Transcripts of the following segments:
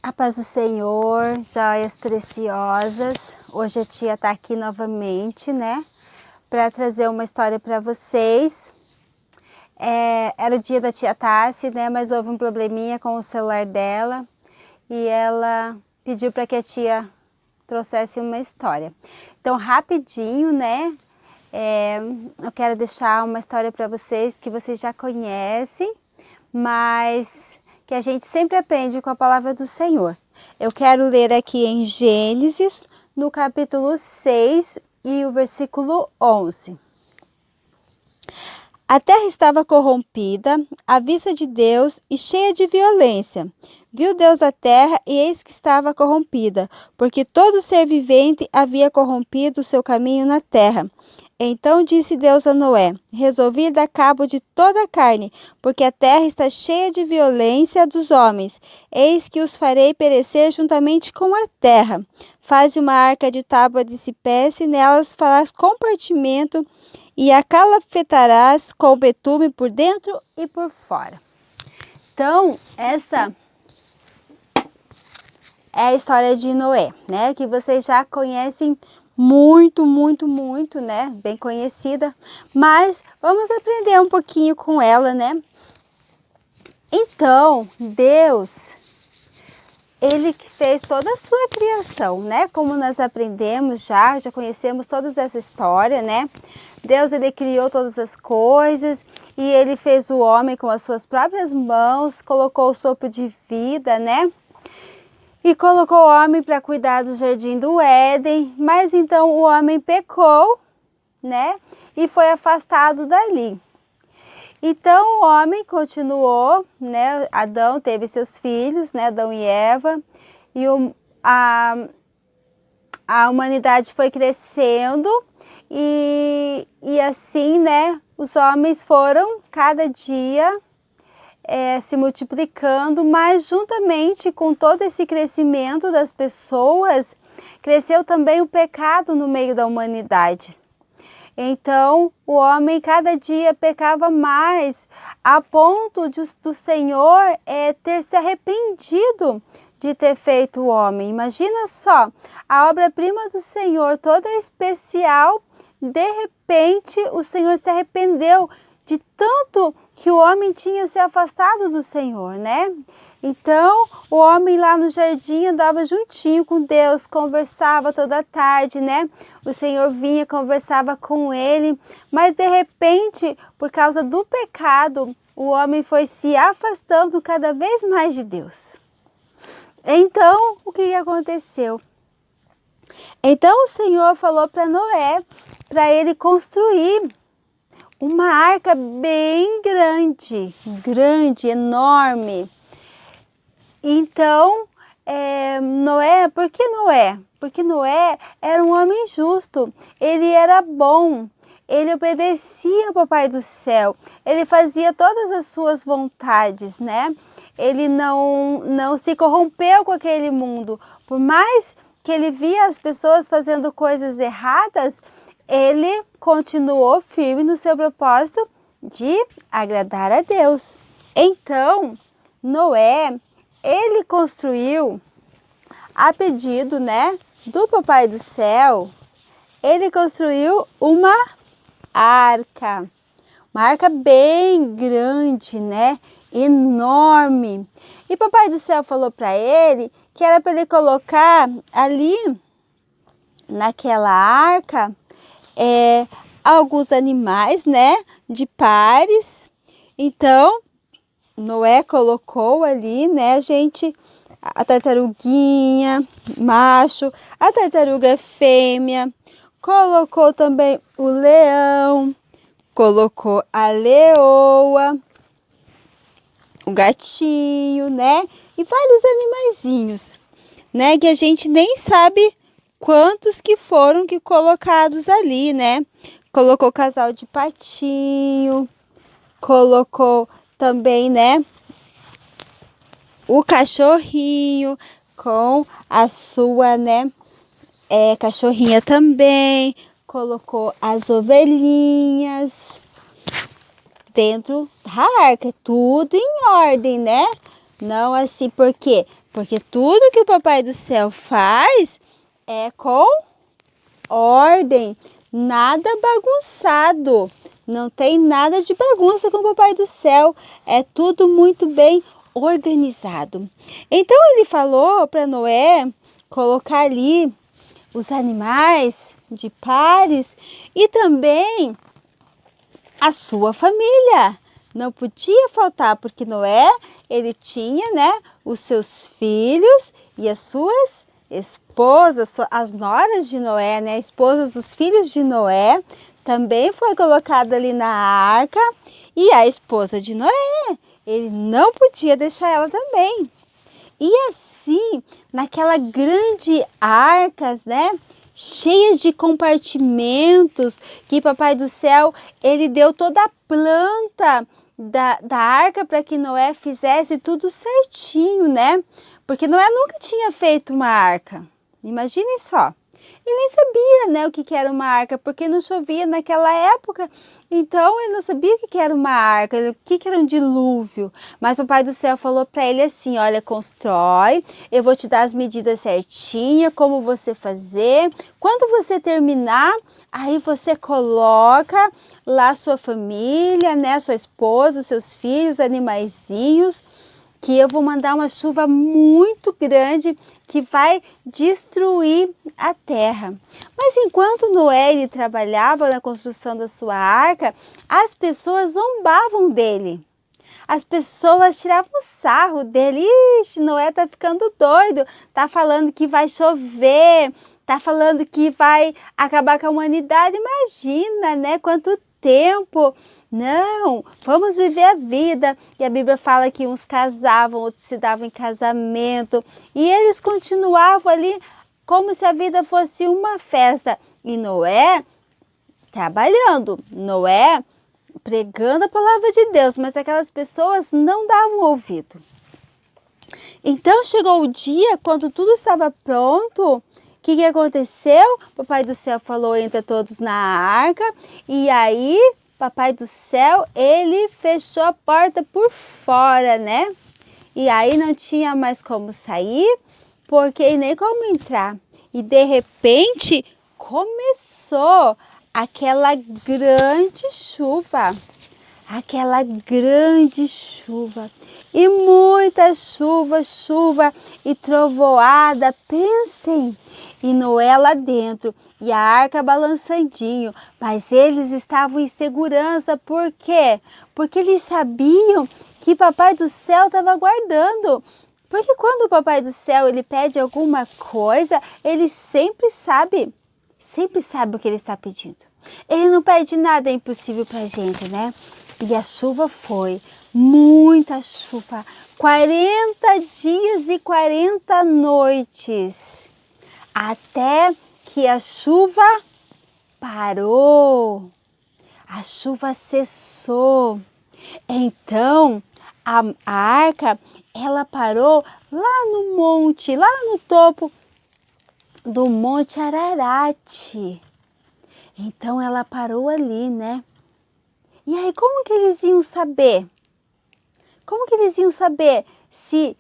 A paz do Senhor, joias preciosas. Hoje a tia está aqui novamente, né? Para trazer uma história para vocês. Era o dia da tia Tassi, né? Mas houve um probleminha com o celular dela. E ela pediu para que a tia trouxesse uma história. Então, rapidinho, né? Eu quero deixar uma história para vocês que vocês já conhecem, mas que a gente sempre aprende com a palavra do Senhor. Eu quero ler aqui em Gênesis, no capítulo 6 e o versículo 11. A terra estava corrompida à vista de Deus e cheia de violência. Viu Deus a terra e eis que estava corrompida, porque todo ser vivente havia corrompido o seu caminho na terra. Então disse Deus a Noé: resolvi dar cabo de toda a carne, porque a terra está cheia de violência dos homens. Eis que os farei perecer juntamente com a terra. Faze uma arca de tábua de cipreste, nelas farás compartimento e a calafetarás com betume por dentro e por fora. Então, essa é a história de Noé, né? Que vocês já conhecem muito, né? Bem conhecida, mas vamos aprender um pouquinho com ela, né? Então, Deus, Ele que fez toda a sua criação, né? Como nós aprendemos já conhecemos toda essa história, né? Deus, Ele criou todas as coisas e Ele fez o homem com as suas próprias mãos, colocou o sopro de vida, né? E colocou o homem para cuidar do jardim do Éden, mas então o homem pecou, né? E foi afastado dali. Então o homem continuou, né? Adão teve seus filhos, né? Adão e Eva, e a humanidade foi crescendo e assim, né? Os homens foram cada dia se multiplicando, mas juntamente com todo esse crescimento das pessoas, cresceu também o pecado no meio da humanidade. Então, o homem cada dia pecava mais, a ponto do Senhor ter se arrependido de ter feito o homem. Imagina só, a obra-prima do Senhor, toda especial, de repente o Senhor se arrependeu de tanto que o homem tinha se afastado do Senhor, né? Então, o homem lá no jardim andava juntinho com Deus, conversava toda tarde, né? O Senhor vinha, conversava com ele, mas de repente, por causa do pecado, o homem foi se afastando cada vez mais de Deus. Então, o que aconteceu? Então, o Senhor falou para Noé, para ele construir uma arca bem grande, enorme. Então, Noé, por que Noé? Porque Noé era um homem justo, ele era bom, ele obedecia ao Papai do Céu, ele fazia todas as suas vontades, né? Ele não se corrompeu com aquele mundo, por mais que ele via as pessoas fazendo coisas erradas, ele continuou firme no seu propósito de agradar a Deus. Então, Noé, ele construiu, a pedido, né, do Papai do Céu, ele construiu uma arca bem grande, né, enorme. E Papai do Céu falou para ele que era para ele colocar ali, naquela arca, alguns animais, né, de pares. Então, Noé colocou ali, né, gente, a tartaruguinha macho, a tartaruga fêmea, colocou também o leão, colocou a leoa, o gatinho, né, e vários animaizinhos, né, que a gente nem sabe quantos que foram colocados ali, né? Colocou casal de patinho, colocou também, né, o cachorrinho com a sua, né, cachorrinha também, colocou as ovelhinhas dentro da arca, tudo em ordem, né? Não assim, por quê? Porque tudo que o Papai do Céu faz é com ordem, nada bagunçado. Não tem nada de bagunça com o Papai do Céu. É tudo muito bem organizado. Então ele falou para Noé colocar ali os animais de pares e também a sua família. Não podia faltar, porque Noé, ele tinha, né, os seus filhos e as suas esposas, as noras de Noé, né, esposas dos filhos de Noé, também foi colocada ali na arca, e a esposa de Noé, ele não podia deixar ela também. E assim, naquela grande arca, né, cheia de compartimentos, que Papai do Céu, ele deu toda a planta da arca para que Noé fizesse tudo certinho, né? Porque Noé nunca tinha feito uma arca. Imaginem só. E nem sabia, né, o que era uma arca, porque não chovia naquela época. Então, ele não sabia o que era uma arca, o que era um dilúvio. Mas o Pai do Céu falou para ele assim, olha, constrói, eu vou te dar as medidas certinhas, como você fazer. Quando você terminar, aí você coloca lá sua família, né, sua esposa, seus filhos, animaizinhos, que eu vou mandar uma chuva muito grande que vai destruir a terra. Mas enquanto Noé ele trabalhava na construção da sua arca, as pessoas zombavam dele. As pessoas tiravam sarro dele. Ixi, Noé tá ficando doido, tá falando que vai chover, tá falando que vai acabar com a humanidade. Imagina, né? Quanto tempo. Não, vamos viver a vida. E a Bíblia fala que uns casavam, outros se davam em casamento. E eles continuavam ali como se a vida fosse uma festa. E Noé trabalhando, Noé pregando a palavra de Deus, mas aquelas pessoas não davam ouvido. Então chegou o dia, quando tudo estava pronto, o que aconteceu? Papai do Céu falou, entra todos na arca, e aí Papai do Céu, ele fechou a porta por fora, né? E aí não tinha mais como sair, porque nem como entrar. E de repente começou aquela grande chuva. Aquela grande chuva. E muita chuva, chuva e trovoada. Pensem. E Noé lá dentro, e a arca balançandinho, mas eles estavam em segurança, por quê? Porque eles sabiam que Papai do Céu estava guardando. Porque quando o Papai do Céu ele pede alguma coisa, ele sempre sabe o que ele está pedindo. Ele não pede nada impossível para a gente, né? E a chuva foi, muita chuva, 40 dias e 40 noites. Até que a chuva parou, a chuva cessou. Então, a arca, ela parou lá no monte, lá no topo do Monte Ararat. Então, ela parou ali, né? E aí, como que eles iam saber? Como que eles iam saber se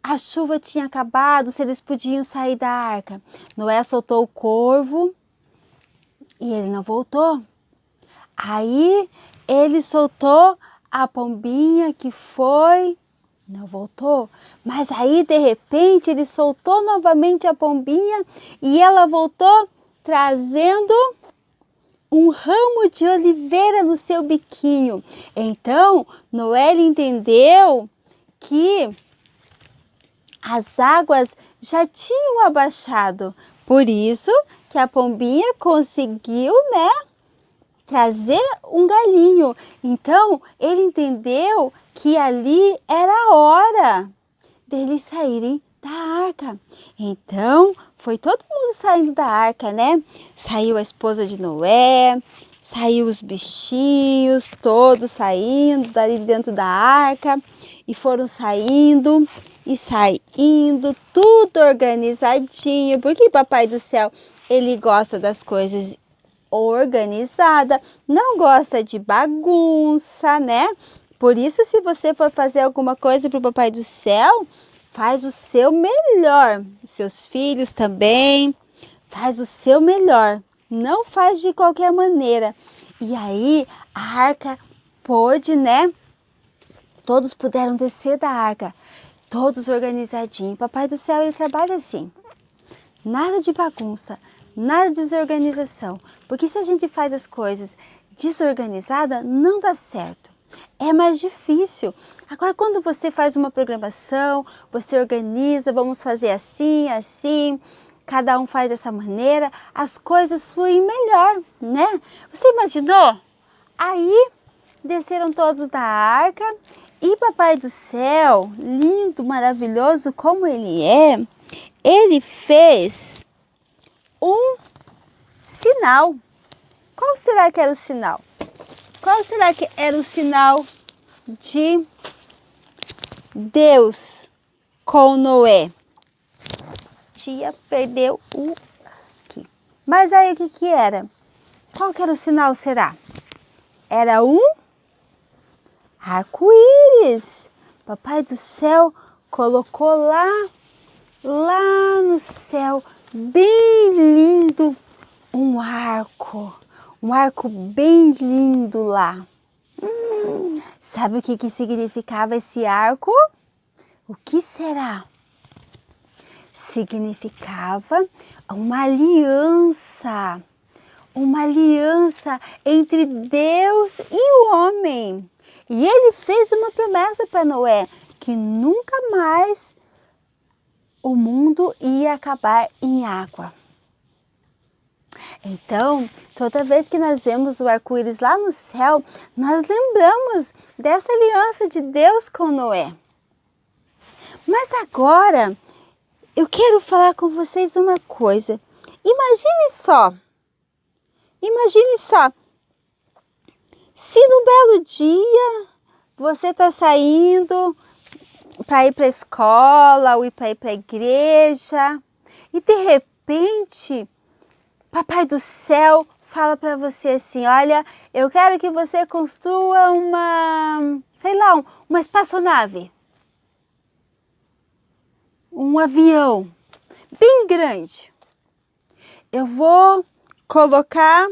a chuva tinha acabado, se eles podiam sair da arca? Noé soltou o corvo e ele não voltou. Aí ele soltou a pombinha que foi, não voltou. Mas aí de repente ele soltou novamente a pombinha e ela voltou trazendo um ramo de oliveira no seu biquinho. Então Noé entendeu que as águas já tinham abaixado. Por isso que a pombinha conseguiu, né, trazer um galinho. Então, ele entendeu que ali era a hora deles saírem da arca. Então, foi todo mundo saindo da arca, né? Saiu a esposa de Noé, saiu os bichinhos, todos saindo dali dentro da arca. E foram saindo e saindo, tudo organizadinho, porque Papai do Céu, ele gosta das coisas organizadas, não gosta de bagunça, né? Por isso, se você for fazer alguma coisa para o Papai do Céu, faz o seu melhor. Os seus filhos também, faz o seu melhor. Não faz de qualquer maneira. E aí a arca pôde, né? Todos puderam descer da arca, todos organizadinhos. Papai do céu, ele trabalha assim. Nada de bagunça, nada de desorganização. Porque se a gente faz as coisas desorganizada, não dá certo. É mais difícil. Agora, quando você faz uma programação, você organiza, vamos fazer assim, assim, cada um faz dessa maneira, as coisas fluem melhor, né? Você imaginou? Aí, desceram todos da arca e Papai do Céu, lindo, maravilhoso como ele fez um sinal. Qual será que era o sinal? Qual será que era o sinal de Deus com Noé? Tia perdeu o aqui. Mas aí o que era? Qual que era o sinal, será? Era um arco-íris. Papai do céu colocou lá no céu, bem lindo, um arco bem lindo lá. Sabe o que significava esse arco? O que será? Significava uma aliança entre Deus e o homem. E ele fez uma promessa para Noé, que nunca mais o mundo ia acabar em água. Então, toda vez que nós vemos o arco-íris lá no céu, nós lembramos dessa aliança de Deus com Noé. Mas agora, eu quero falar com vocês uma coisa. Imagine só, se no belo dia você está saindo para ir para a escola ou para ir para a igreja e de repente Papai do céu fala para você assim, olha, eu quero que você construa uma espaçonave, um avião bem grande. Eu vou colocar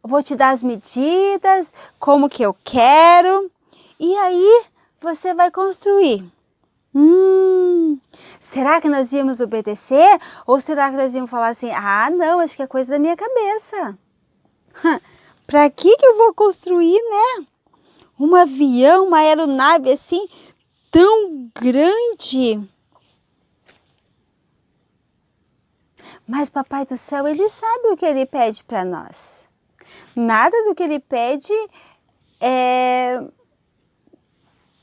vou te dar as medidas, como que eu quero, e aí você vai construir. Será que nós íamos obedecer? Ou será que nós íamos falar assim, ah não, acho que é coisa da minha cabeça. Para que eu vou construir, né? Um avião, uma aeronave assim, tão grande. Mas Papai do Céu, ele sabe o que ele pede para nós. Nada do que ele pede é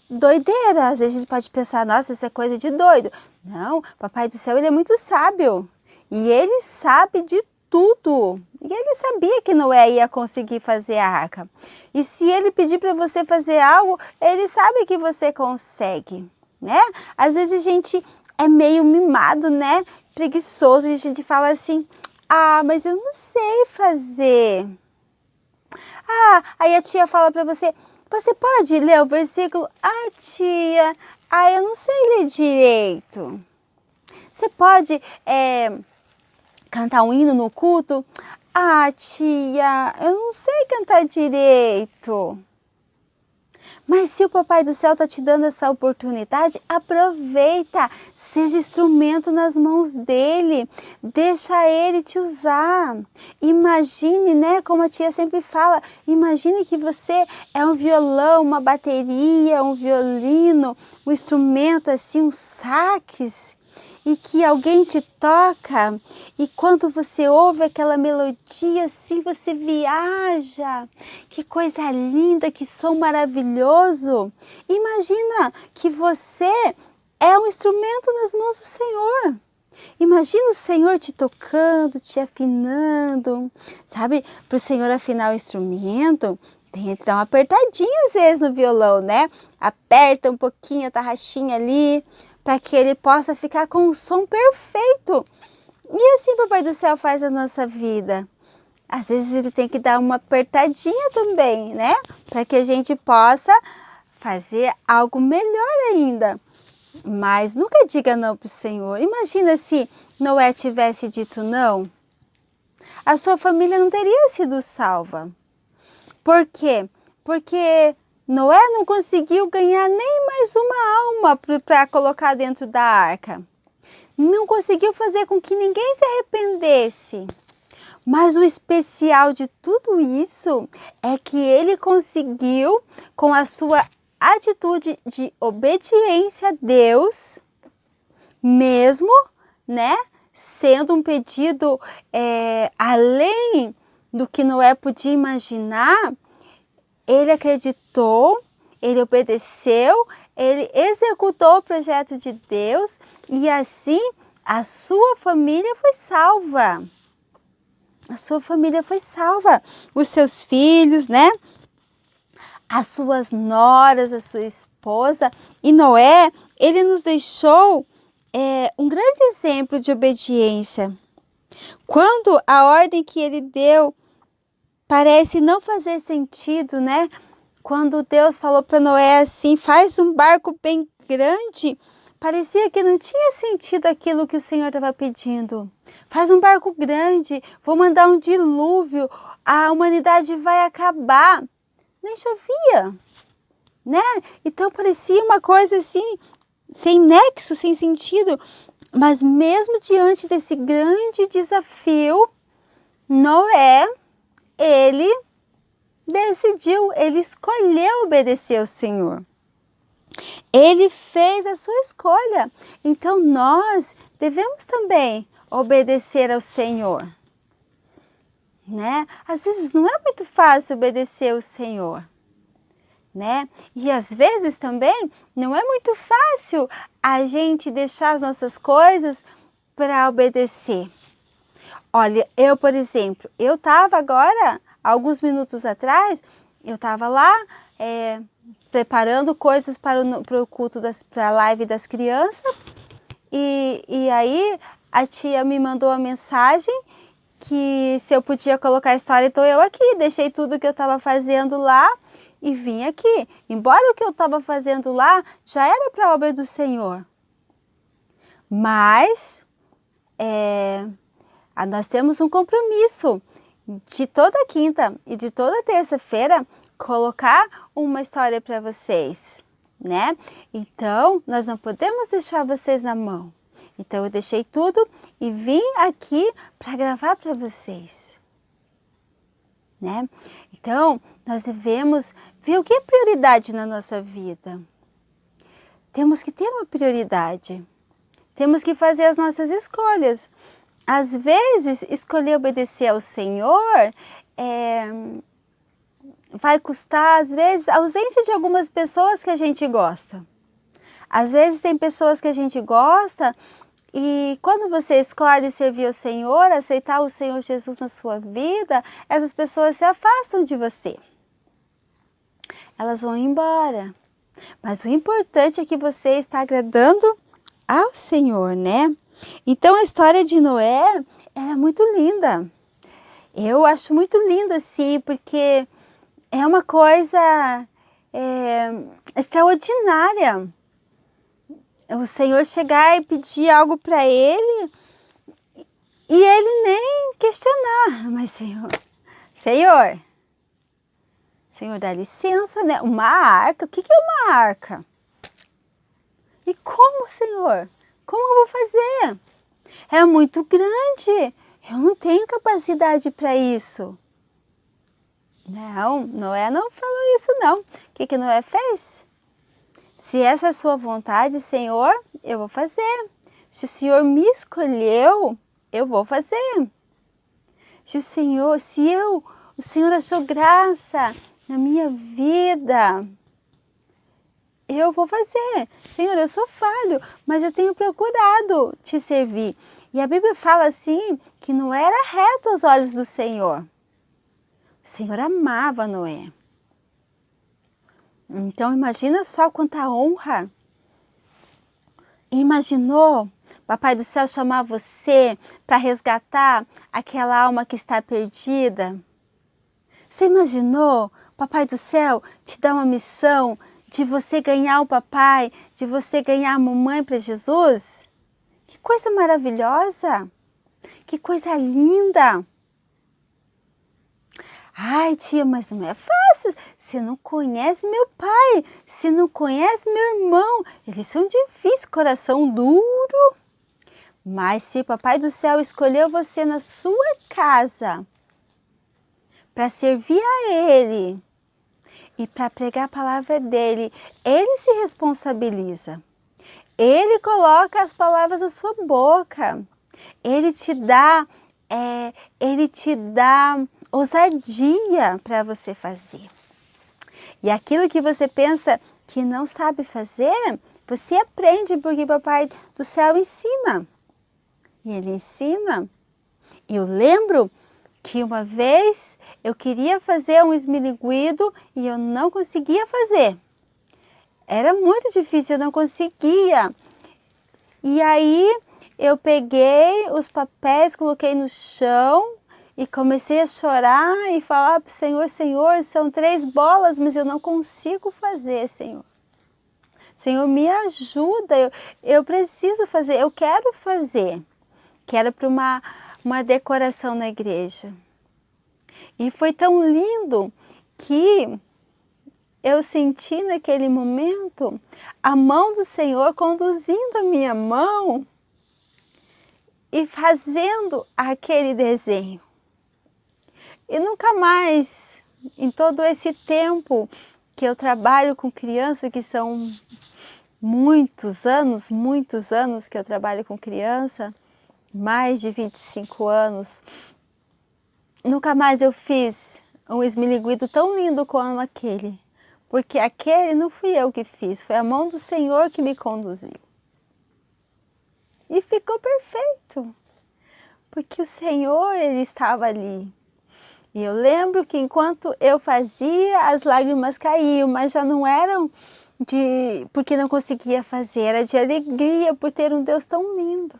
doideira. Às vezes a gente pode pensar, nossa, isso é coisa de doido. Não, Papai do Céu, ele é muito sábio. E ele sabe de tudo. E ele sabia que Noé ia conseguir fazer a arca. E se ele pedir para você fazer algo, ele sabe que você consegue, né? Às vezes a gente é meio mimado, né? Preguiçoso. E a gente fala assim, ah, mas eu não sei fazer. Ah, aí a tia fala para você, você pode ler o versículo? Ah, tia, eu não sei ler direito. Você pode cantar um hino no culto? Ah, tia, eu não sei cantar direito. Mas se o Papai do Céu está te dando essa oportunidade, aproveita, seja instrumento nas mãos dele, deixa ele te usar. Imagine, né, como a tia sempre fala, imagine que você é um violão, uma bateria, um violino, um instrumento assim, um sax, e que alguém te toca e quando você ouve aquela melodia assim, você viaja. Que coisa linda, que som maravilhoso. Imagina que você é um instrumento nas mãos do Senhor. Imagina o Senhor te tocando, te afinando, sabe? Para o Senhor afinar o instrumento, tem que dar uma apertadinha às vezes no violão, né? Aperta um pouquinho a tarraxinha ali, para que ele possa ficar com o som perfeito. E assim Papai do Céu faz a nossa vida. Às vezes ele tem que dar uma apertadinha também, né? Para que a gente possa fazer algo melhor ainda. Mas nunca diga não para o Senhor. Imagina se Noé tivesse dito não. A sua família não teria sido salva. Por quê? Porque Noé não conseguiu ganhar nem mais uma alma para colocar dentro da arca. Não conseguiu fazer com que ninguém se arrependesse. Mas o especial de tudo isso é que ele conseguiu, com a sua atitude de obediência a Deus, mesmo, né, sendo um pedido além do que Noé podia imaginar, ele acreditou, ele obedeceu, ele executou o projeto de Deus e assim a sua família foi salva. A sua família foi salva. Os seus filhos, né? As suas noras, a sua esposa. E Noé, ele nos deixou um grande exemplo de obediência. Quando a ordem que ele deu parece não fazer sentido, né? Quando Deus falou para Noé assim, faz um barco bem grande, parecia que não tinha sentido aquilo que o Senhor estava pedindo. Faz um barco grande, vou mandar um dilúvio, a humanidade vai acabar. Nem chovia, né? Então parecia uma coisa assim, sem nexo, sem sentido. Mas mesmo diante desse grande desafio, Noé, ele decidiu, ele escolheu obedecer ao Senhor. Ele fez a sua escolha. Então nós devemos também obedecer ao Senhor, né? Às vezes não é muito fácil obedecer ao Senhor, né? E às vezes também não é muito fácil a gente deixar as nossas coisas para obedecer. Olha, eu, por exemplo, eu estava agora, alguns minutos atrás, eu estava lá preparando coisas para o culto, para a live das crianças. E aí a tia me mandou uma mensagem que se eu podia colocar a história, então eu aqui. Deixei tudo que eu estava fazendo lá e vim aqui. Embora o que eu estava fazendo lá já era para a obra do Senhor. Mas nós temos um compromisso de toda quinta e de toda terça-feira colocar uma história para vocês, né? Então, nós não podemos deixar vocês na mão. Então, eu deixei tudo e vim aqui para gravar para vocês, né? Então, nós devemos ver o que é prioridade na nossa vida. Temos que ter uma prioridade. Temos que fazer as nossas escolhas. Às vezes, escolher obedecer ao Senhor vai custar, às vezes, a ausência de algumas pessoas que a gente gosta. Às vezes, tem pessoas que a gente gosta e quando você escolhe servir ao Senhor, aceitar o Senhor Jesus na sua vida, essas pessoas se afastam de você. Elas vão embora. Mas o importante é que você está agradando ao Senhor, né? Então, a história de Noé é muito linda. Eu acho muito linda, assim, porque é uma coisa extraordinária. O Senhor chegar e pedir algo para ele e ele nem questionar. Mas, Senhor, dá licença, né? Uma arca, o que é uma arca? E como, Senhor? Como eu vou fazer? É muito grande. Eu não tenho capacidade para isso. Não, Noé não falou isso não. O que Noé fez? Se essa é a sua vontade, Senhor, eu vou fazer. Se o Senhor me escolheu, eu vou fazer. Se o Senhor achou graça na minha vida, eu vou fazer. Senhor, eu sou falho, mas eu tenho procurado te servir. E a Bíblia fala assim, que não era reto aos olhos do Senhor. O Senhor amava Noé. Então, imagina só quanta honra. Imaginou Papai do Céu chamar você para resgatar aquela alma que está perdida? Você imaginou Papai do Céu te dar uma missão de você ganhar o papai, de você ganhar a mamãe para Jesus? Que coisa maravilhosa! Que coisa linda! Ai, tia, mas não é fácil. Você não conhece meu pai, você não conhece meu irmão. Eles são difíceis, coração duro. Mas se o Papai do Céu escolheu você na sua casa para servir a Ele e para pregar a palavra dEle, Ele se responsabiliza. Ele coloca as palavras na sua boca. Ele te dá ousadia para você fazer. E aquilo que você pensa que não sabe fazer, você aprende porque o Papai do Céu ensina. E Ele ensina. Eu lembro que uma vez eu queria fazer um esmiliguido e eu não conseguia fazer. Era muito difícil, eu não conseguia. E aí eu peguei os papéis, coloquei no chão e comecei a chorar e falar para o Senhor, Senhor, são 3 bolas, mas eu não consigo fazer, Senhor. Senhor, me ajuda, eu preciso fazer, eu quero fazer. Quero para uma decoração na igreja. E foi tão lindo que eu senti naquele momento a mão do Senhor conduzindo a minha mão e fazendo aquele desenho. E nunca mais, em todo esse tempo que eu trabalho com criança, que são muitos anos que eu trabalho com criança, mais de 25 anos, nunca mais eu fiz um esmiliguido tão lindo como aquele. Porque aquele não fui eu que fiz, foi a mão do Senhor que me conduziu. E ficou perfeito, porque o Senhor, Ele estava ali. E eu lembro que enquanto eu fazia, as lágrimas caíam, mas já não eram porque não conseguia fazer, era de alegria por ter um Deus tão lindo.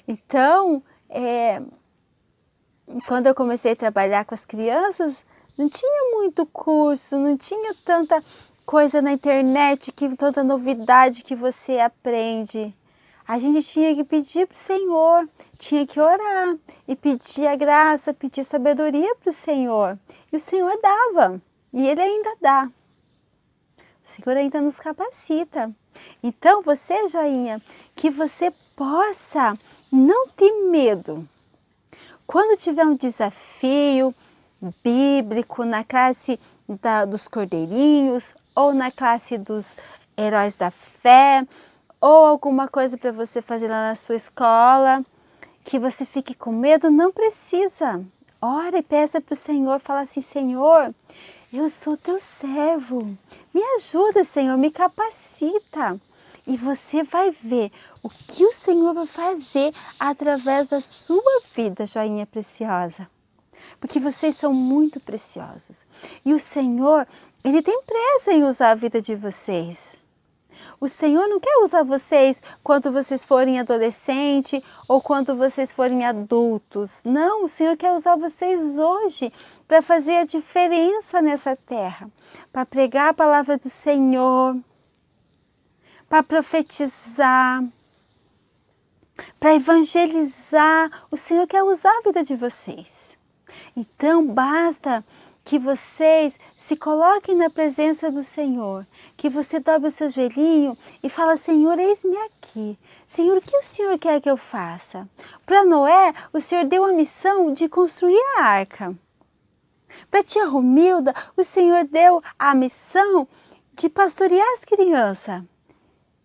Então, quando eu comecei a trabalhar com as crianças, não tinha muito curso, não tinha tanta coisa na internet, tanta novidade que você aprende. A gente tinha que pedir para o Senhor, tinha que orar e pedir a graça, pedir sabedoria para o Senhor. E o Senhor dava, e Ele ainda dá. O Senhor ainda nos capacita. Então, você, joinha, que você possa não ter medo. Quando tiver um desafio bíblico na classe dos cordeirinhos ou na classe dos heróis da fé ou alguma coisa para você fazer lá na sua escola, que você fique com medo, não precisa. Ora e peça para o Senhor, fala assim, Senhor, eu sou teu servo, me ajuda, Senhor, me capacita. E você vai ver o que o Senhor vai fazer através da sua vida, joinha preciosa. Porque vocês são muito preciosos. E o Senhor, Ele tem pressa em usar a vida de vocês. O Senhor não quer usar vocês quando vocês forem adolescentes ou quando vocês forem adultos. Não, o Senhor quer usar vocês hoje para fazer a diferença nessa terra. Para pregar a palavra do Senhor, para profetizar, para evangelizar. O Senhor quer usar a vida de vocês. Então basta que vocês se coloquem na presença do Senhor, que você dobre o seu joelhinho e fala, Senhor, eis-me aqui. Senhor, o que o Senhor quer que eu faça? Para Noé, o Senhor deu a missão de construir a arca. Para tia Romilda, o Senhor deu a missão de pastorear as crianças,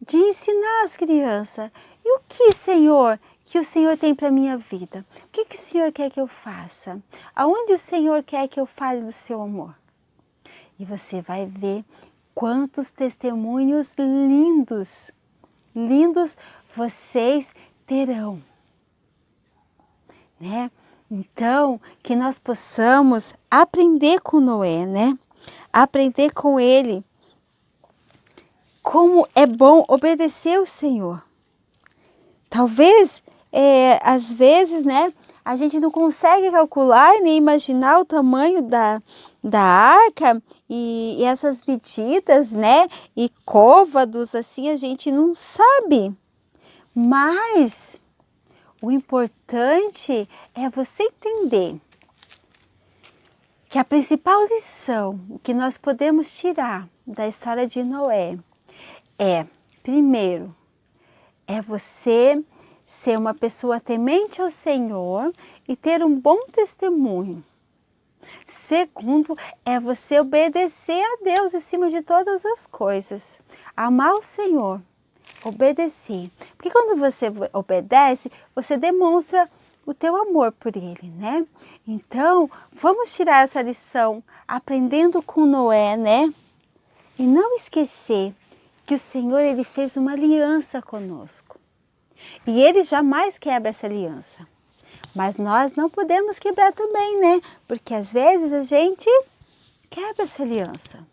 de ensinar as crianças. E o que, Senhor, que o Senhor tem para a minha vida? O que o Senhor quer que eu faça? Aonde o Senhor quer que eu fale do seu amor? E você vai ver quantos testemunhos lindos, lindos vocês terão, né? Então, que nós possamos aprender com Noé, né? Aprender com ele como é bom obedecer ao Senhor. Talvez, às vezes, né, a gente não consegue calcular e nem imaginar o tamanho da arca e essas medidas, né? E côvados, assim, a gente não sabe. Mas o importante é você entender que a principal lição que nós podemos tirar da história de Noé é, primeiro, é você ser uma pessoa temente ao Senhor e ter um bom testemunho. Segundo, é você obedecer a Deus acima de todas as coisas. Amar o Senhor, obedecer. Porque quando você obedece, você demonstra o teu amor por Ele, né? Então, vamos tirar essa lição aprendendo com Noé, né? E não esquecer que o Senhor, Ele fez uma aliança conosco. E Ele jamais quebra essa aliança. Mas nós não podemos quebrar também, né? Porque às vezes a gente quebra essa aliança.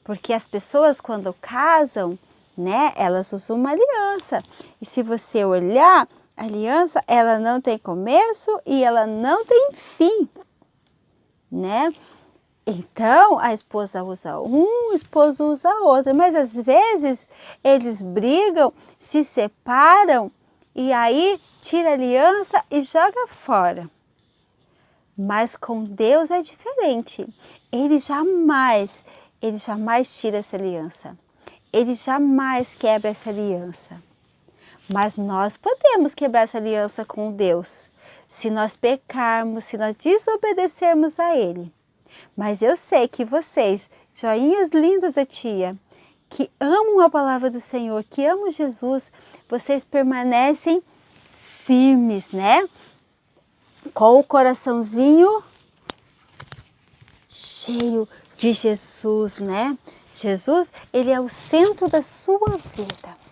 Porque as pessoas quando casam, né? Elas usam uma aliança. E se você olhar, a aliança, ela não tem começo e ela não tem fim, né? Então, a esposa usa um, o esposo usa outro. Mas às vezes eles brigam, se separam e aí tira a aliança e joga fora. Mas com Deus é diferente. Ele jamais tira essa aliança. Ele jamais quebra essa aliança. Mas nós podemos quebrar essa aliança com Deus, se nós pecarmos, se nós desobedecermos a Ele. Mas eu sei que vocês, joinhas lindas da tia, que amam a palavra do Senhor, que amam Jesus, vocês permanecem firmes, né? Com o coraçãozinho cheio de Jesus, né? Jesus, Ele é o centro da sua vida.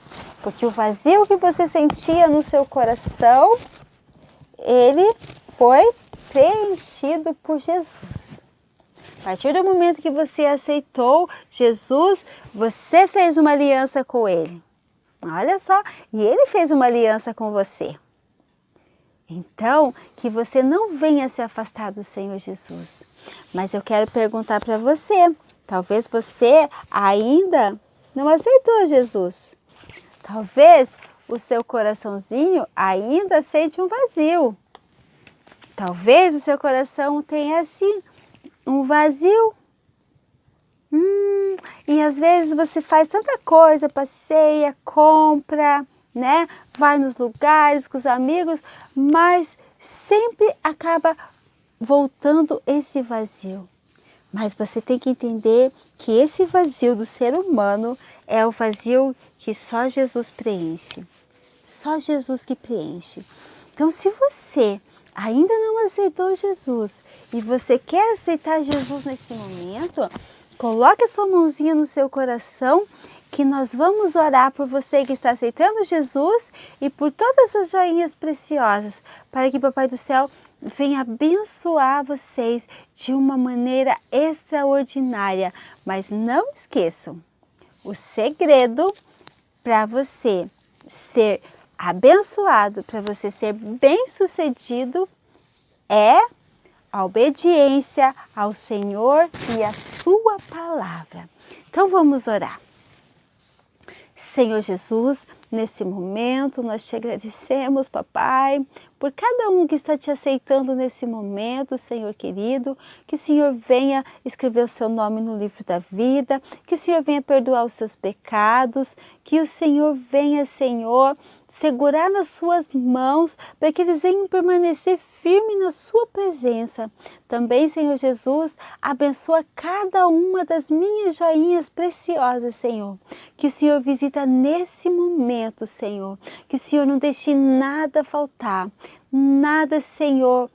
Porque o vazio que você sentia no seu coração, ele foi preenchido por Jesus. A partir do momento que você aceitou Jesus, você fez uma aliança com Ele. Olha só, e Ele fez uma aliança com você. Então, que você não venha se afastar do Senhor Jesus. Mas eu quero perguntar para você, talvez você ainda não aceitou Jesus. Talvez o seu coraçãozinho ainda sente um vazio. Talvez o seu coração tenha assim um vazio. E às vezes você faz tanta coisa, passeia, compra, né? Vai nos lugares com os amigos, mas sempre acaba voltando esse vazio. Mas você tem que entender que esse vazio do ser humano é o vazio que só Jesus preenche. Só Jesus que preenche. Então, se você ainda não aceitou Jesus e você quer aceitar Jesus nesse momento, coloque a sua mãozinha no seu coração que nós vamos orar por você que está aceitando Jesus e por todas as joinhas preciosas, para que Papai do Céu venha abençoar vocês de uma maneira extraordinária. Mas não esqueçam, o segredo para você ser abençoado, para você ser bem-sucedido, é a obediência ao Senhor e à sua palavra. Então vamos orar. Senhor Jesus, nesse momento nós te agradecemos, papai, por cada um que está te aceitando nesse momento, Senhor querido, que o Senhor venha escrever o seu nome no livro da vida, que o Senhor venha perdoar os seus pecados, que o Senhor venha, Senhor, segurar nas suas mãos, para que eles venham permanecer firmes na sua presença. Também, Senhor Jesus, abençoa cada uma das minhas joinhas preciosas, Senhor, que o Senhor visita nesse momento, Senhor, que o Senhor não deixe nada faltar, nada, Senhor,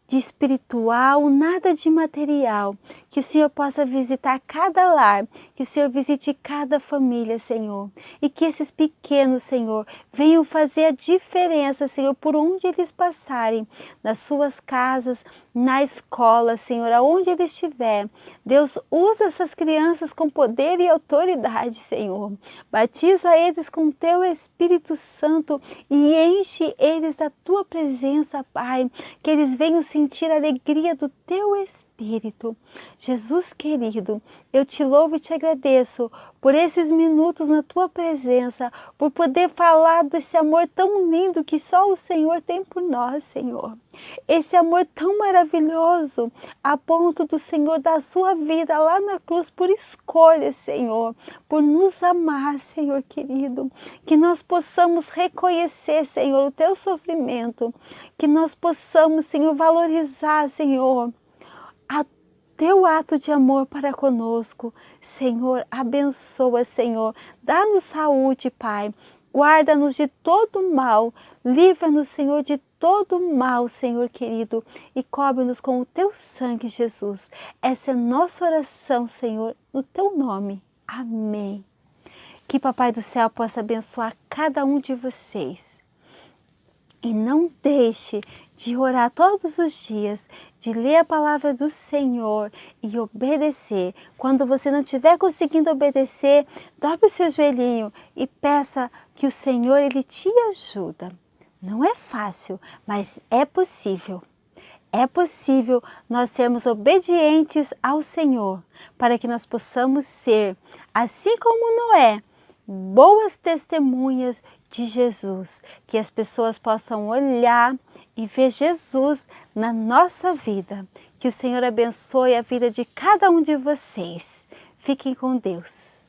de espiritual, nada de material. Que o Senhor possa visitar cada lar, que o Senhor visite cada família, Senhor. E que esses pequenos, Senhor, venham fazer a diferença, Senhor, por onde eles passarem, nas suas casas, na escola, Senhor, aonde ele estiver. Deus, usa essas crianças com poder e autoridade, Senhor. Batiza eles com o teu Espírito Santo e enche eles da tua presença, Pai. Que eles venham sentir a alegria do teu Espírito. Jesus querido, eu te louvo e te agradeço por esses minutos na tua presença, por poder falar desse amor tão lindo que só o Senhor tem por nós, Senhor. Esse amor tão maravilhoso, a ponto do Senhor dar a sua vida lá na cruz por escolha, Senhor, por nos amar, Senhor querido. Que nós possamos reconhecer, Senhor, o teu sofrimento, que nós possamos, Senhor, valorizar, Senhor, a teu ato de amor para conosco. Senhor, abençoa, Senhor, dá-nos saúde, Pai. Guarda-nos de todo mal, livra-nos, Senhor, de todo mal, Senhor querido, e cobre-nos com o teu sangue, Jesus. Essa é nossa oração, Senhor, no teu nome. Amém. Que Papai do Céu possa abençoar cada um de vocês. E não deixe de orar todos os dias, de ler a palavra do Senhor e obedecer. Quando você não estiver conseguindo obedecer, dobre o seu joelhinho e peça que o Senhor ele te ajuda. Não é fácil, mas é possível. É possível nós sermos obedientes ao Senhor, para que nós possamos ser, assim como Noé, boas testemunhas de Jesus, que as pessoas possam olhar e ver Jesus na nossa vida. Que o Senhor abençoe a vida de cada um de vocês. Fiquem com Deus.